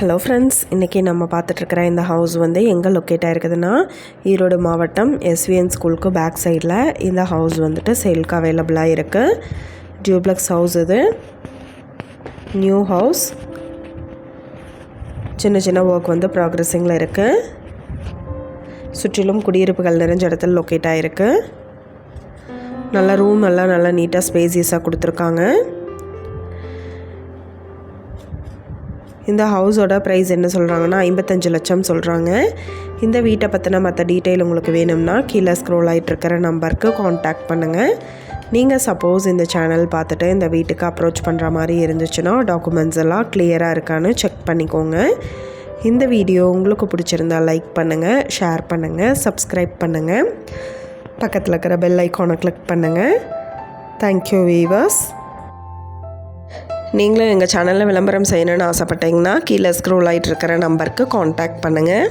Hello friends, இன்றைக்கி நம்ம பார்த்துட்ருக்கிற இந்த ஹவுஸ் வந்து எங்கே லொக்கேட் ஆகிருக்குதுன்னா ஈரோடு மாவட்டம் எஸ்விஎன் ஸ்கூலுக்கு பேக் சைடில் இந்த ஹவுஸ் வந்துட்டு சேலுக்கு அவைலபிளாக இருக்குது. டியூப்ளக்ஸ் ஹவுஸ் இது, நியூ ஹவுஸ். சின்ன சின்ன ஒர்க் வந்து ப்ராக்ரெஸிங்கில் இருக்குது. சுற்றிலும் குடியிருப்புகள் நிறைஞ்ச இடத்துல லொக்கேட் ஆகிருக்கு. நல்ல ரூம் எல்லாம் நல்லா நீட்டாக ஸ்பேசியஸாக கொடுத்துருக்காங்க. இந்த ஹவுஸோட ப்ரைஸ் என்ன சொல்கிறாங்கன்னா 55 லட்சம் சொல்கிறாங்க. இந்த வீட்டை பற்றின மற்ற டீட்டெயில் உங்களுக்கு வேணும்னா கீழே ஸ்க்ரோல் ஆகிட்டுருக்கிற நம்பருக்கு காண்டாக்ட் பண்ணுங்கள். நீங்கள் சப்போஸ் இந்த சேனல் பார்த்துட்டு இந்த வீட்டுக்கு அப்ரோச் பண்ணுற மாதிரி இருந்துச்சுன்னா டாக்குமெண்ட்ஸ் எல்லாம் கிளியராக இருக்கான்னு செக் பண்ணிக்கோங்க. இந்த வீடியோ உங்களுக்கு பிடிச்சிருந்தால் லைக் பண்ணுங்கள், ஷேர் பண்ணுங்கள், சப்ஸ்கிரைப் பண்ணுங்கள், பக்கத்தில் இருக்கிற பெல் ஐக்கானை கிளிக் பண்ணுங்கள். Thank you viewers. நீங்களும் எங்கள் சேனலில் விளம்பரம் செய்யணுன்னு ஆசைப்பட்டீங்கன்னா கீழே ஸ்க்ரோல் ஆகிட்டு இருக்கிற நம்பருக்கு காண்டாக்ட் பண்ணுங்கள்.